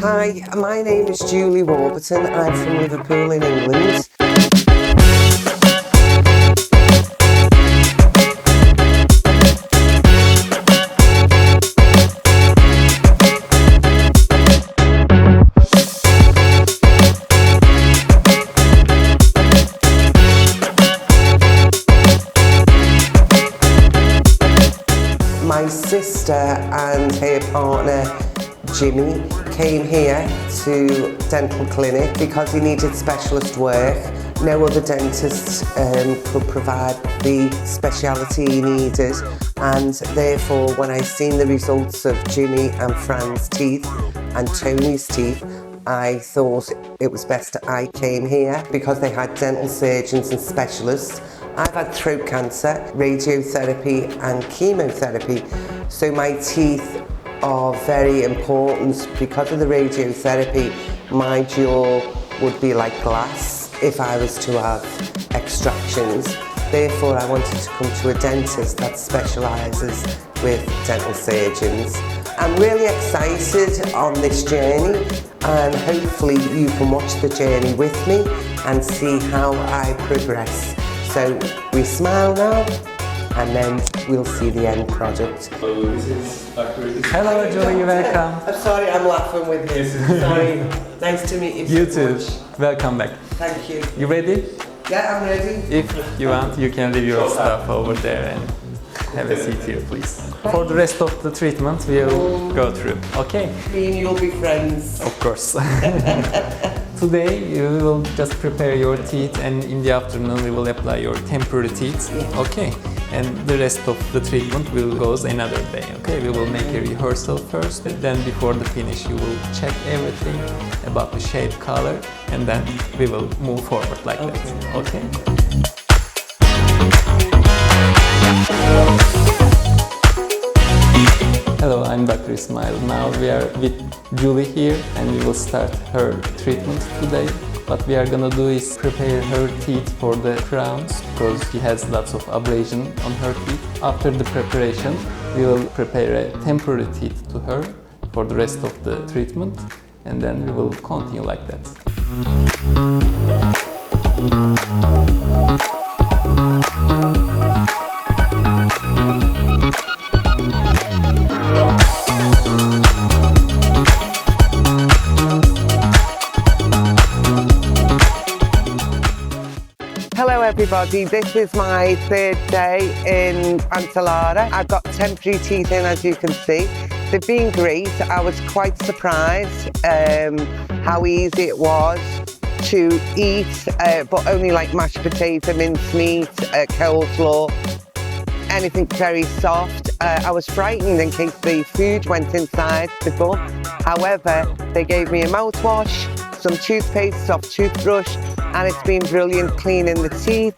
Hi, my name is Julie Warburton. I'm from Liverpool in England. My sister and her partner Jimmy came here to dental clinic because he needed specialist work. No other dentist could provide the speciality he needed, and therefore when I seen the results of Jimmy and Fran's teeth and Tony's teeth, I thought it was best I came here because they had dental surgeons and specialists. I've had throat cancer, radiotherapy and chemotherapy, so my teeth are very important. Because of the radiotherapy, my jaw would be like glass if I was to have extractions. Therefore, I wanted to come to a dentist that specialises with dental surgeons. I'm really excited on this journey, and hopefully you can watch the journey with me and see how I progress. So we smile now, and then we'll see the end product. So this is Dr. Hello, Julie, welcome. I'm sorry, I'm laughing with you. Sorry. Nice to meet you. You so too. much. Welcome back. Thank you. You ready? Yeah, I'm ready. If you want, you can leave your stuff over there and have a seat here, please. For the rest of the treatment, we'll go through. Okay? Me and you'll be friends. Of course. Today, you will just prepare your teeth, and in the afternoon, we will apply your temporary teeth. Yeah. Okay? And the rest of the treatment will go another day. Okay? We will make a rehearsal first, and then before the finish, you will check everything about the shape, color, and then we will move forward like that. Okay? Hello, I'm Dr. Ismail. Now we are with Julie here, and we will start her treatment today. What we are gonna do is prepare her teeth for the crowns, because she has lots of abrasion on her teeth. After the preparation, we will prepare a temporary teeth to her for the rest of the treatment, and then we will continue like that. Hello everybody, this is my third day in Antalya. I've got temporary teeth in, as you can see. They've been great. I was quite surprised how easy it was to eat, but only like mashed potato, mincemeat, coleslaw, anything very soft. I was frightened in case the food went inside the gum. However, they gave me a mouthwash, some toothpaste, soft toothbrush, and it's been brilliant cleaning the teeth.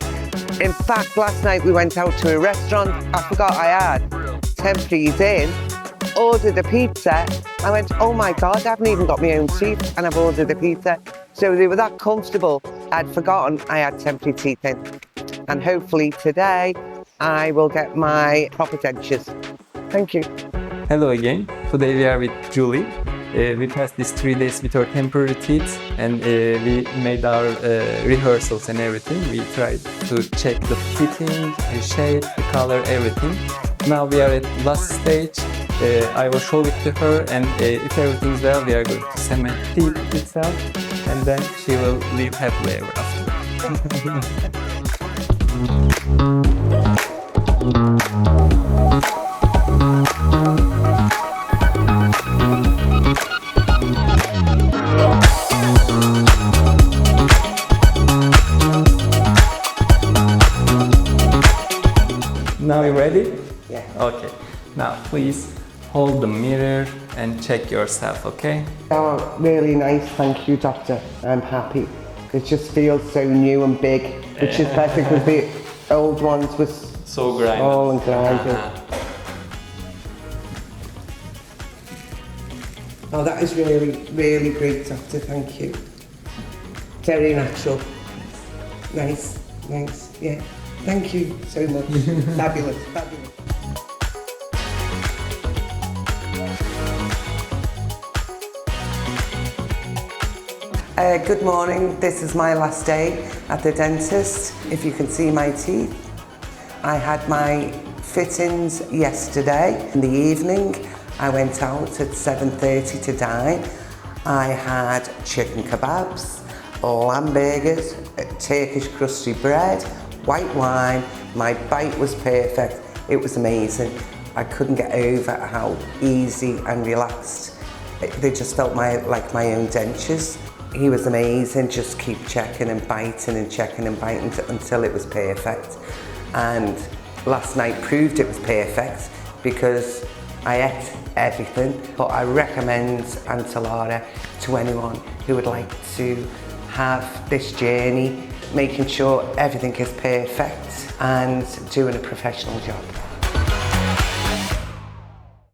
In fact, last night we went out to a restaurant. I forgot I had temporaries in, ordered a pizza. I went, oh my God, I haven't even got my own teeth, and I've ordered a pizza. So they were that comfortable, I'd forgotten I had temporary teeth in. And hopefully today, I will get my proper dentures. Thank you. Hello again. Today we are with Julie. We passed these 3 days with our temporary teeth, and we made our rehearsals and everything. We tried to check the fitting, the shape, the color, everything. Now we are at last stage. I will show it to her, and if everything's well, we are going to cement teeth itself, and then she will live happily ever after. Now you ready? Yeah. Okay. Now please hold the mirror and check yourself, okay? Oh, really nice, thank you, doctor. I'm happy. It just feels so new and big, which is better because the old ones were So grinded. small and grinded. Oh, that is really, really great, doctor, thank you. Very natural. Nice, nice, yeah. Thank you so much. Fabulous, fabulous. Good morning, this is my last day at the dentist. If you can see my teeth, I had my fittings yesterday in the evening. I went out at 7:30 to dine. I had chicken kebabs, lamb burgers, Turkish crusty bread, white wine. My bite was perfect. It was amazing. I couldn't get over how easy and relaxed. They just felt like my own dentures. He was amazing, just keep checking and biting and checking and biting until it was perfect. And last night proved it was perfect because I ate everything. But I recommend Antlara to anyone who would like to have this journey, making sure everything is perfect and doing a professional job.